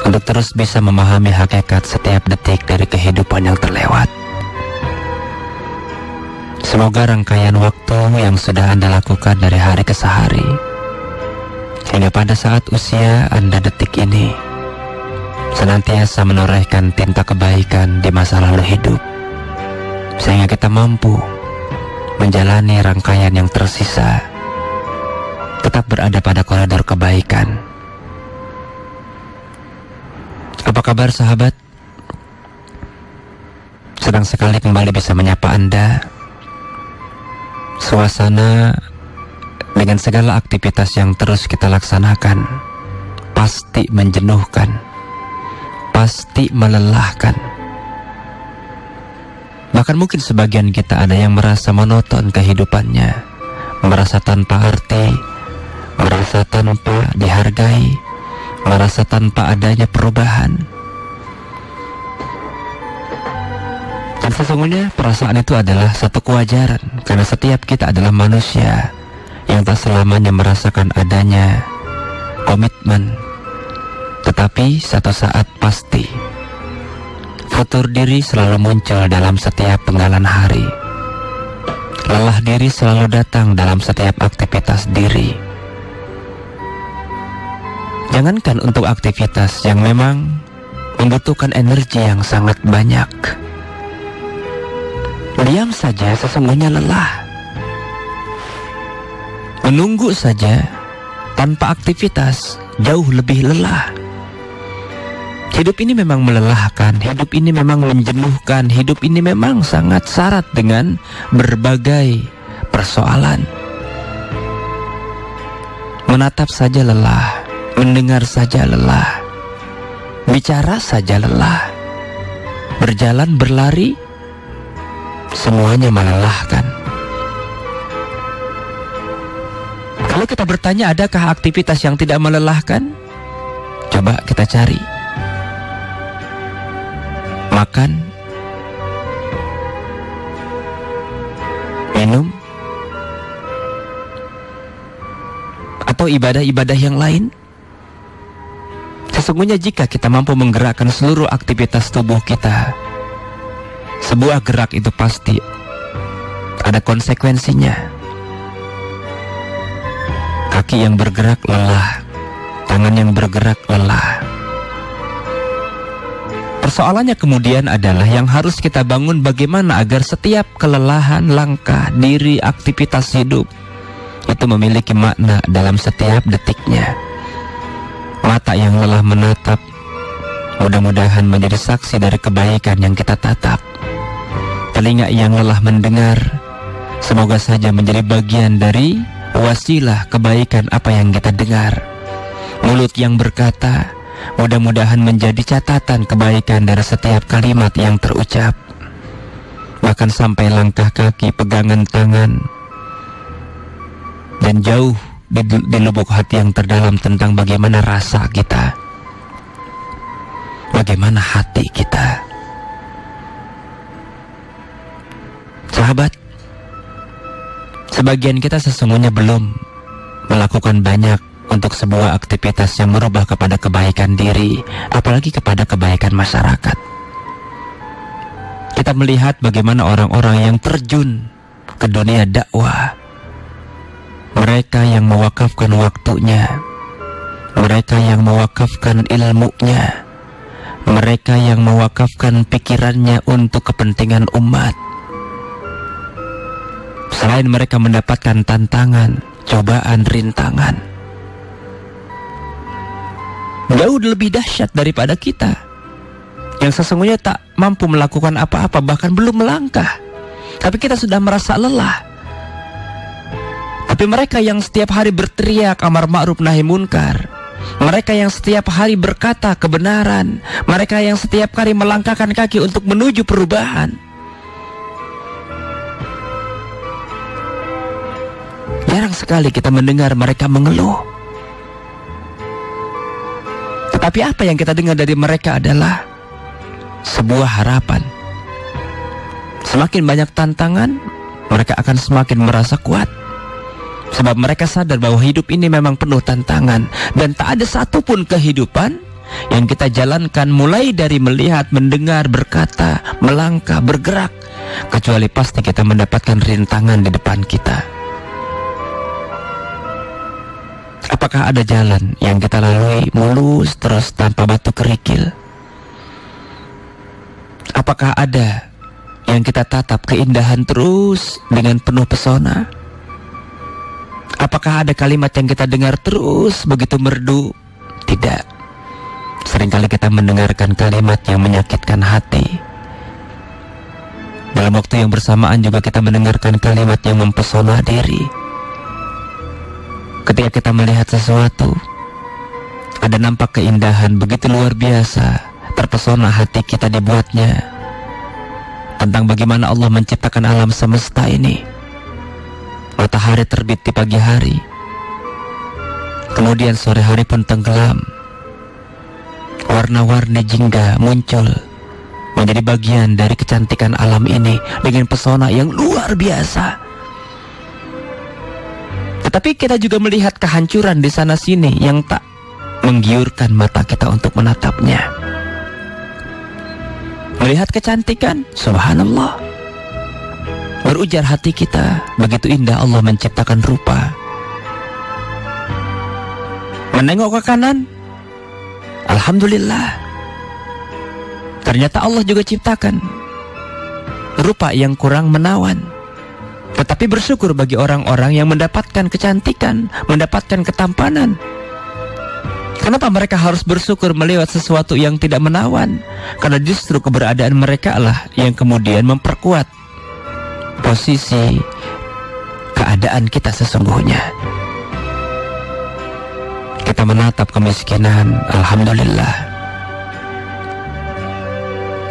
untuk terus bisa memahami hakikat setiap detik dari kehidupan yang terlewat. Semoga rangkaian waktu yang sudah Anda lakukan dari hari ke sehari, hingga pada saat usia Anda detik ini, senantiasa menorehkan tinta kebaikan di masa lalu hidup, sehingga kita mampu menjalani rangkaian yang tersisa, tetap berada pada koridor kebaikan. Apa kabar sahabat? Senang sekali kembali bisa menyapa Anda. Suasana dengan segala aktivitas yang terus kita laksanakan pasti menjenuhkan, pasti melelahkan. Bahkan mungkin sebagian kita ada yang merasa monoton kehidupannya, merasa tanpa arti, merasa tanpa dihargai, merasa tanpa adanya perubahan. Dan sesungguhnya perasaan itu adalah satu kewajaran, karena setiap kita adalah manusia yang tak selamanya merasakan adanya komitmen. Tetapi satu saat pasti futur diri selalu muncul dalam setiap penggalan hari. Lelah diri selalu datang dalam setiap aktivitas diri. Jangankan untuk aktivitas yang memang membutuhkan energi yang sangat banyak, diam saja sesungguhnya lelah. Menunggu saja tanpa aktivitas jauh lebih lelah. Hidup ini memang melelahkan, hidup ini memang menjenuhkan, hidup ini memang sangat syarat dengan berbagai persoalan. Menatap saja lelah, mendengar saja lelah, bicara saja lelah, berjalan berlari, semuanya melelahkan. Kalau kita bertanya, adakah aktivitas yang tidak melelahkan? Coba kita cari. Makan, minum, atau ibadah-ibadah yang lain? Sesungguhnya jika kita mampu menggerakkan seluruh aktivitas tubuh kita, sebuah gerak itu pasti ada konsekuensinya. Kaki yang bergerak lelah, tangan yang bergerak lelah. Persoalannya kemudian adalah yang harus kita bangun bagaimana agar setiap kelelahan langkah diri aktivitas hidup itu memiliki makna dalam setiap detiknya. Mata yang lelah menatap mudah-mudahan menjadi saksi dari kebaikan yang kita tatap. Telinga yang lelah mendengar semoga saja menjadi bagian dari wasilah kebaikan apa yang kita dengar. Mulut yang berkata mudah-mudahan menjadi catatan kebaikan dari setiap kalimat yang terucap. Bahkan sampai langkah kaki, pegangan tangan, dan jauh di lubuk hati yang terdalam tentang bagaimana rasa kita, bagaimana hati kita. Sahabat, sebagian kita sesungguhnya belum melakukan banyak untuk sebuah aktivitas yang merubah kepada kebaikan diri, apalagi kepada kebaikan masyarakat. Kita melihat bagaimana orang-orang yang terjun ke dunia dakwah, mereka yang mewakafkan waktunya, mereka yang mewakafkan ilmunya, mereka yang mewakafkan pikirannya untuk kepentingan umat. Selain mereka mendapatkan tantangan, cobaan, rintangan, jauh lebih dahsyat daripada kita yang sesungguhnya tak mampu melakukan apa-apa, bahkan belum melangkah, tapi kita sudah merasa lelah. Tapi mereka yang setiap hari berteriak amar ma'ruf nahi munkar, mereka yang setiap hari berkata kebenaran, mereka yang setiap hari melangkahkan kaki untuk menuju perubahan, jarang sekali kita mendengar mereka mengeluh. Tetapi apa yang kita dengar dari mereka adalah sebuah harapan. Semakin banyak tantangan, mereka akan semakin merasa kuat. Sebab mereka sadar bahwa hidup ini memang penuh tantangan, dan tak ada satupun kehidupan yang kita jalankan, mulai dari melihat, mendengar, berkata, melangkah, bergerak, kecuali pasti kita mendapatkan rintangan di depan kita. Apakah ada jalan yang kita lalui mulus terus tanpa batu kerikil? Apakah ada yang kita tatap keindahan terus dengan penuh pesona? Apakah ada kalimat yang kita dengar terus begitu merdu? Tidak. Seringkali kita mendengarkan kalimat yang menyakitkan hati. Dalam waktu yang bersamaan juga kita mendengarkan kalimat yang mempesona diri. Ketika kita melihat sesuatu, ada nampak keindahan begitu luar biasa, terpesona hati kita dibuatnya. Tentang bagaimana Allah menciptakan alam semesta ini. Matahari terbit di pagi hari, kemudian sore hari pun tenggelam. Warna-warni jingga muncul menjadi bagian dari kecantikan alam ini dengan pesona yang luar biasa. Tetapi kita juga melihat kehancuran di sana sini yang tak menggiurkan mata kita untuk menatapnya. Melihat kecantikan, subhanallah, berujar hati kita, begitu indah Allah menciptakan rupa. Menengok ke kanan, alhamdulillah, ternyata Allah juga ciptakan rupa yang kurang menawan. Tetapi bersyukur bagi orang-orang yang mendapatkan kecantikan, mendapatkan ketampanan. Kenapa mereka harus bersyukur melewat sesuatu yang tidak menawan? Karena justru keberadaan mereka lah yang kemudian memperkuat posisi keadaan kita sesungguhnya. Kita menatap kemiskinan, alhamdulillah,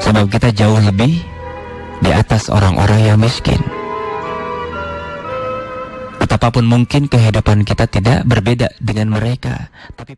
sebab kita jauh lebih di atas orang-orang yang miskin. Betapapun mungkin kehidupan kita tidak berbeda dengan mereka, tapi